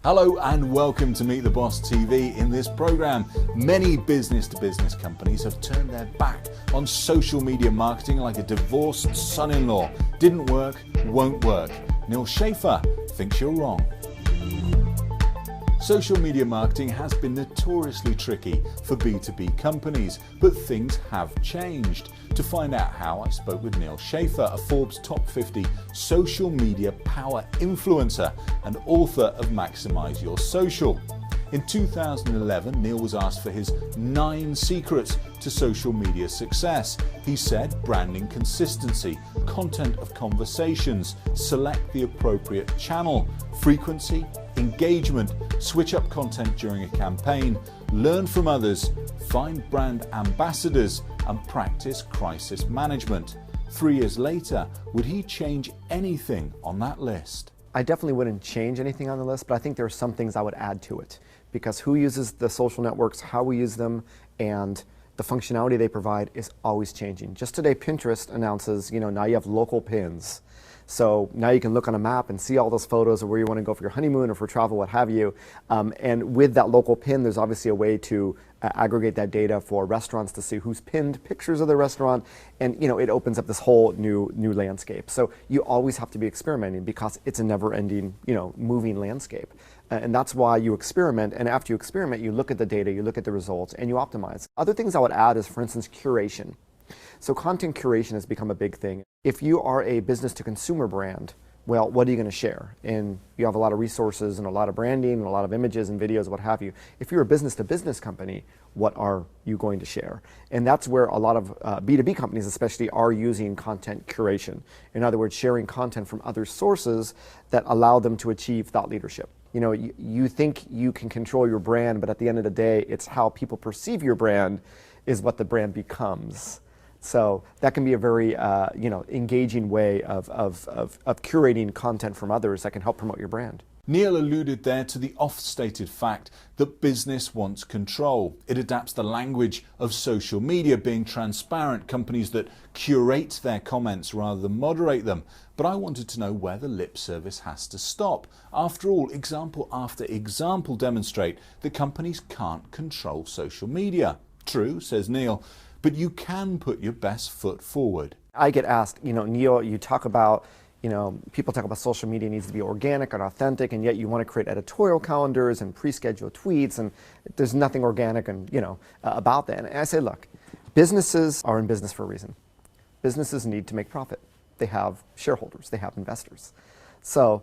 Hello and welcome to Meet the Boss TV. In this program, many business-to-business companies have turned their back on social media marketing like a divorced son-in-law. Didn't work, won't work. Neal Schaffer thinks you're wrong. Social media marketing has been notoriously tricky for B2B companies, but things have changed. To find out how, I spoke with Neal Schaffer, a Forbes Top 50 social media power influencer and author of Maximize Your Social. In 2011, Neal was asked for his 9 secrets to social media success. He said branding consistency, content of conversations, select the appropriate channel, frequency, engagement, switch up content during a campaign, learn from others, find brand ambassadors, and practice crisis management. 3 years later, would he change anything on that list? I definitely wouldn't change anything on the list, but I think there are some things I would add to it. Because who uses the social networks, how we use them, and the functionality they provide is always changing. Just today, Pinterest announces, now you have local pins. So now you can look on a map and see all those photos of where you want to go for your honeymoon or for travel, what have you. And with that local pin, there's obviously a way to aggregate that data for restaurants to see who's pinned pictures of the restaurant. And it opens up this whole new landscape. So you always have to be experimenting because it's a never-ending, moving landscape. And that's why you experiment. And after you experiment, you look at the data, you look at the results, and you optimize. Other things I would add is, for instance, curation. So content curation has become a big thing. If you are a business-to-consumer brand, well, what are you going to share? And you have a lot of resources and a lot of branding and a lot of images and videos, what have you. If you're a business-to-business company, what are you going to share? And that's where a lot of B2B companies especially are using content curation. In other words, sharing content from other sources that allow them to achieve thought leadership. You think you can control your brand, but at the end of the day, it's how people perceive your brand is what the brand becomes. So that can be a very engaging way of curating content from others that can help promote your brand. Neal alluded there to the oft-stated fact that business wants control. It adapts the language of social media, being transparent, companies that curate their comments rather than moderate them. But I wanted to know where the lip service has to stop. After all, example after example demonstrate that companies can't control social media. True, says Neal, but you can put your best foot forward. I get asked, Neal, you talk about, people talk about social media needs to be organic and authentic, and yet you want to create editorial calendars and pre-schedule tweets, and there's nothing organic and, about that. And I say, look, businesses are in business for a reason. Businesses need to make profit. They have shareholders, they have investors. So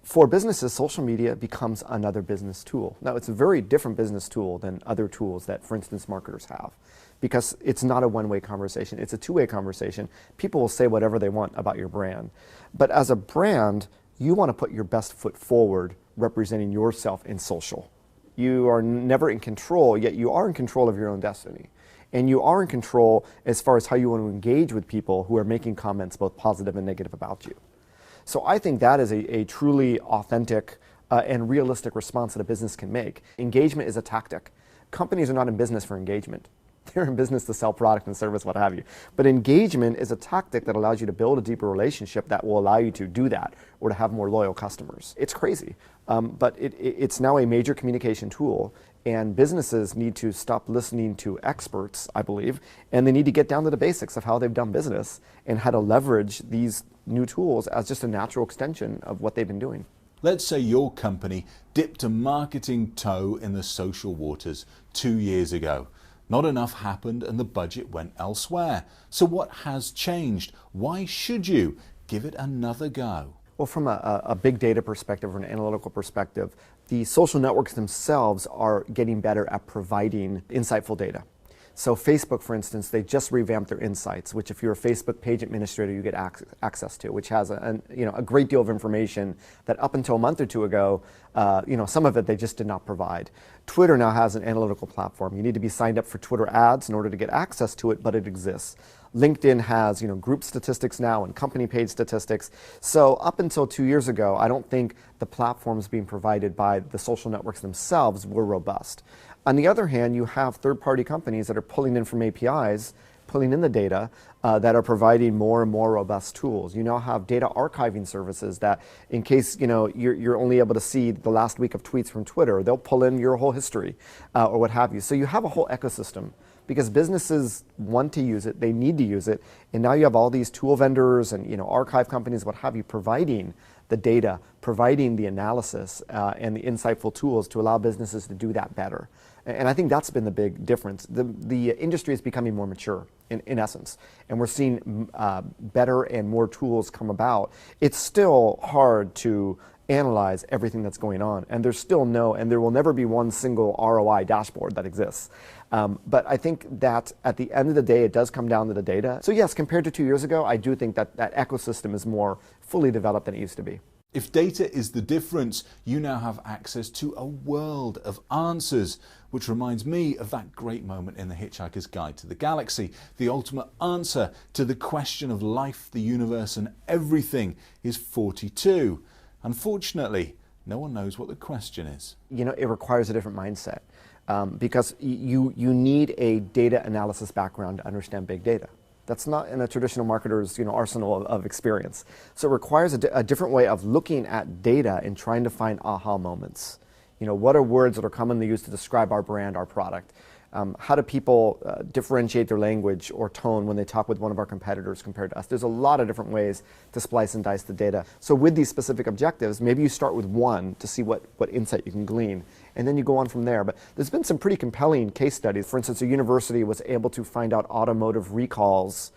for businesses, social media becomes another business tool. Now, it's a very different business tool than other tools that, for instance, marketers have, because it's not a one-way conversation. It's a two-way conversation. People will say whatever they want about your brand. But as a brand, you want to put your best foot forward representing yourself in social. You are never in control, yet you are in control of your own destiny. And you are in control as far as how you want to engage with people who are making comments both positive and negative about you. So I think that is a truly authentic and realistic response that a business can make. Engagement is a tactic. Companies are not in business for engagement. They're in business to sell product and service, what have you. But engagement is a tactic that allows you to build a deeper relationship that will allow you to do that or to have more loyal customers. It's crazy, but it's now a major communication tool, and businesses need to stop listening to experts, I believe, and they need to get down to the basics of how they've done business and how to leverage these new tools as just a natural extension of what they've been doing. Let's say your company dipped a marketing toe in the social waters 2 years ago. Not enough happened and the budget went elsewhere. So what has changed? Why should you give it another go? Well, from a big data perspective or an analytical perspective, the social networks themselves are getting better at providing insightful data. So Facebook, for instance, they just revamped their insights, which if you're a Facebook page administrator, you get access to, which has a great deal of information that up until a month or two ago, some of it they just did not provide. Twitter now has an analytical platform. You need to be signed up for Twitter ads in order to get access to it, but it exists. LinkedIn has group statistics now and company page statistics. So up until 2 years ago, I don't think the platforms being provided by the social networks themselves were robust. On the other hand, you have third-party companies that are pulling in from APIs pulling in the data that are providing more and more robust tools. You now have data archiving services that, in case you're only able to see the last week of tweets from Twitter, they'll pull in your whole history or what have you. So you have a whole ecosystem because businesses want to use it, they need to use it, and now you have all these tool vendors and archive companies, what have you, providing the data, providing the analysis and the insightful tools to allow businesses to do that better. And I think that's been the big difference. The industry is becoming more mature in essence, and we're seeing better and more tools come about. It's still hard to analyze everything that's going on, and there's still and there will never be one single ROI dashboard that exists. But I think that at the end of the day, it does come down to the data. So yes, compared to 2 years ago, I do think that that ecosystem is more fully developed than it used to be. If data is the difference, you now have access to a world of answers, which reminds me of that great moment in The Hitchhiker's Guide to the Galaxy. The ultimate answer to the question of life, the universe, and everything is 42. Unfortunately, no one knows what the question is. It requires a different mindset because you need a data analysis background to understand big data. That's not in a traditional marketer's arsenal of experience. So it requires a different way of looking at data and trying to find aha moments. What are words that are commonly used to describe our brand, our product? How do people differentiate their language or tone when they talk with one of our competitors compared to us? There's a lot of different ways to splice and dice the data. So with these specific objectives, maybe you start with one to see what insight you can glean, and then you go on from there. But there's been some pretty compelling case studies. For instance, a university was able to find out automotive recalls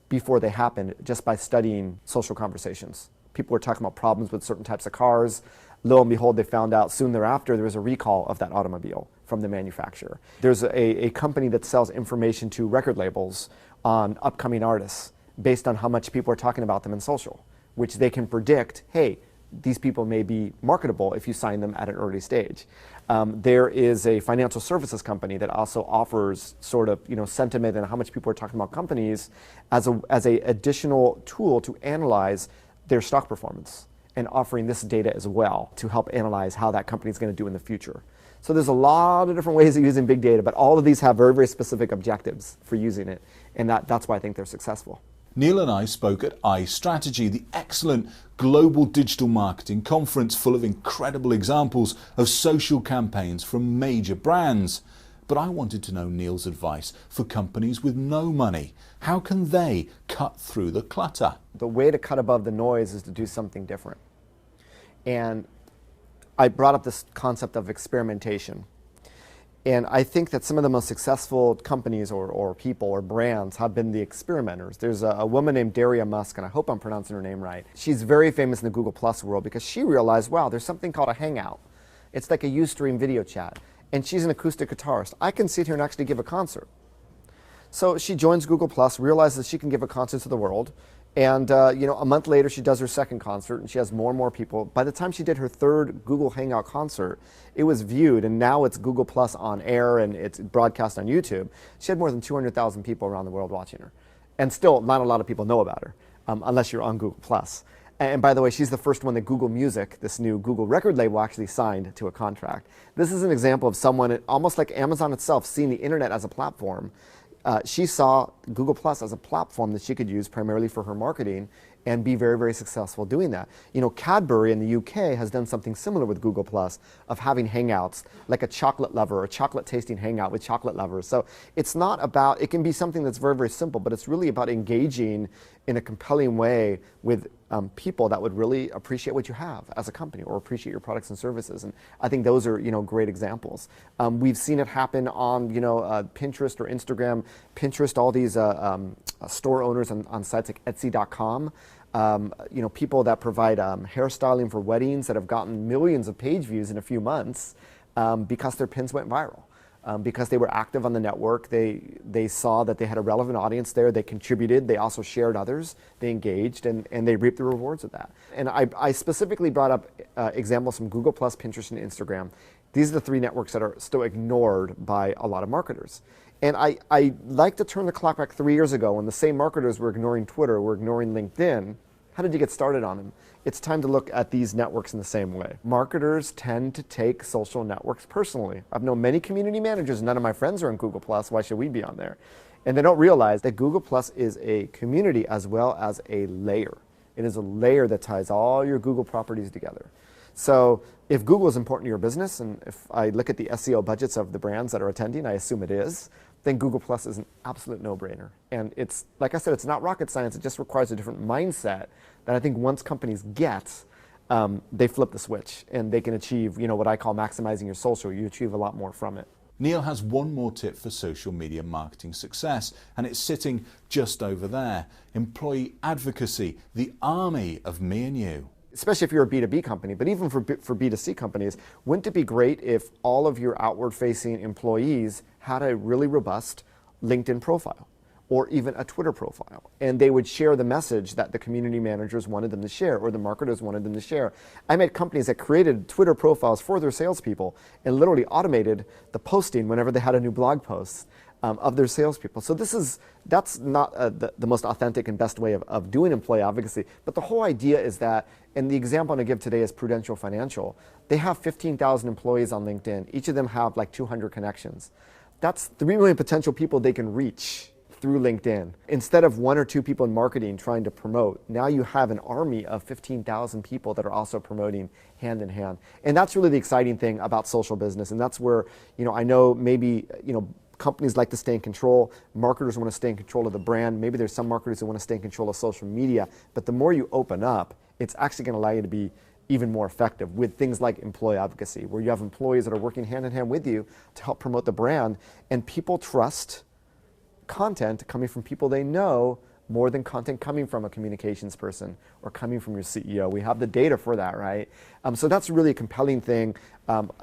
before they happened just by studying social conversations. People were talking about problems with certain types of cars. Lo and behold, they found out soon thereafter there was a recall of that automobile from the manufacturer. There's a company that sells information to record labels on upcoming artists based on how much people are talking about them in social, which they can predict, hey, these people may be marketable if you sign them at an early stage. There is a financial services company that also offers sort of sentiment and how much people are talking about companies as a additional tool to analyze their stock performance, and offering this data as well to help analyze how that company is going to do in the future. So there's a lot of different ways of using big data, but all of these have very, very specific objectives for using it, and that's why I think they're successful. Neal and I spoke at iStrategy, the excellent global digital marketing conference full of incredible examples of social campaigns from major brands. But I wanted to know Neal's advice for companies with no money. How can they cut through the clutter? The way to cut above the noise is to do something different. And I brought up this concept of experimentation. And I think that some of the most successful companies or people or brands have been the experimenters. There's a woman named Daria Musk, and I hope I'm pronouncing her name right. She's very famous in the Google Plus world because she realized, wow, there's something called a Hangout. It's like a Ustream video chat. And she's an acoustic guitarist. I can sit here and actually give a concert. So she joins Google Plus, realizes she can give a concert to the world, and a month later she does her second concert, and she has more and more people. By the time she did her third Google Hangout concert, it was viewed, and now it's Google Plus on air and it's broadcast on YouTube. She had more than 200,000 people around the world watching her, and still not a lot of people know about her unless you're on Google Plus. And by the way, she's the first one that Google Music, this new Google record label, actually signed to a contract. This is an example of someone, almost like Amazon itself, seeing the internet as a platform. She saw Google Plus as a platform that she could use primarily for her marketing and be very, very successful doing that. Cadbury in the UK has done something similar with Google Plus of having hangouts, like a chocolate lover or chocolate tasting hangout with chocolate lovers. So it's not about, it can be something that's very, very simple, but it's really about engaging in a compelling way with people that would really appreciate what you have as a company or appreciate your products and services. And I think those are, great examples. We've seen it happen on, Pinterest or Instagram. Pinterest, all these store owners on sites like Etsy.com. People that provide hairstyling for weddings that have gotten millions of page views in a few months because their pins went viral. Because they were active on the network, they saw that they had a relevant audience there, they contributed, they also shared others, they engaged, and they reaped the rewards of that. And I specifically brought up examples from Google+, Pinterest, and Instagram. These are the three networks that are still ignored by a lot of marketers. And I like to turn the clock back 3 years ago when the same marketers were ignoring Twitter, were ignoring LinkedIn, How did you get started on them? It's time to look at these networks in the same way. Marketers tend to take social networks personally. I've known many community managers, none of my friends are on Google+, why should we be on there? And they don't realize that Google+ is a community as well as a layer. It is a layer that ties all your Google properties together. So if Google is important to your business, and if I look at the SEO budgets of the brands that are attending, I assume it is, then Google+ is an absolute no-brainer. And it's, like I said, it's not rocket science, it just requires a different mindset that I think once companies get, they flip the switch and they can achieve, what I call maximizing your social. You achieve a lot more from it. Neal has one more tip for social media marketing success, and it's sitting just over there. Employee advocacy, the army of me and you. Especially if you're a B2B company, but even for B2C companies, wouldn't it be great if all of your outward-facing employees had a really robust LinkedIn profile or even a Twitter profile, and they would share the message that the community managers wanted them to share or the marketers wanted them to share? I met companies that created Twitter profiles for their salespeople and literally automated the posting whenever they had a new blog post of their salespeople. So that's not the most authentic and best way of doing employee advocacy. But the whole idea is that, and the example I'm going to give today is Prudential Financial. They have 15,000 employees on LinkedIn. Each of them have like 200 connections. That's 3 million potential people they can reach through LinkedIn. Instead of 1 or 2 people in marketing trying to promote, now you have an army of 15,000 people that are also promoting hand in hand. And that's really the exciting thing about social business. And that's where, I know maybe, companies like to stay in control. Marketers want to stay in control of the brand. Maybe there's some marketers who want to stay in control of social media. But the more you open up, it's actually going to allow you to be even more effective with things like employee advocacy, where you have employees that are working hand in hand with you to help promote the brand. And people trust content coming from people they know more than content coming from a communications person or coming from your CEO. We have the data for that, right? So that's really a compelling thing.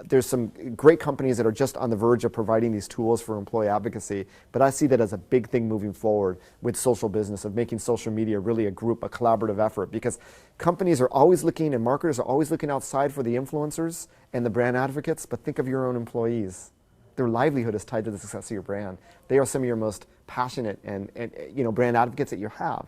There's some great companies that are just on the verge of providing these tools for employee advocacy, but I see that as a big thing moving forward with social business, of making social media really a collaborative effort, because companies are always looking and marketers are always looking outside for the influencers and the brand advocates, but think of your own employees. Their livelihood is tied to the success of your brand. They are some of your most passionate and brand advocates that you have.